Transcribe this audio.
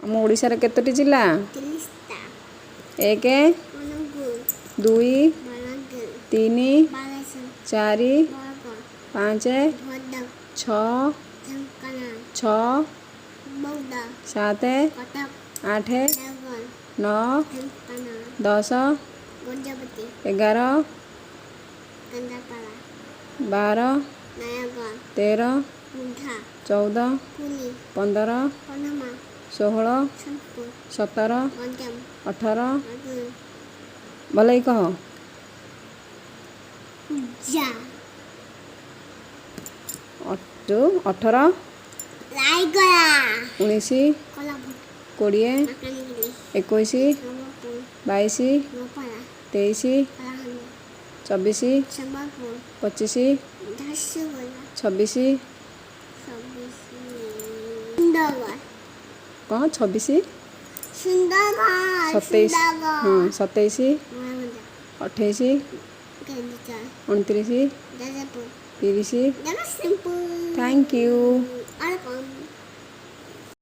ଆମ ଓଡ଼ିଶାରେ କେତୋଟି ଜିଲ୍ଲା? 1 2 3 4 5 6 6 7 8 9 10 11 12 13 14 15 16 17 18 भल कह 18 19 20 21 22 23 24 25 26 कह 26 27 हाँ 27 28 29 30 थैंक यू।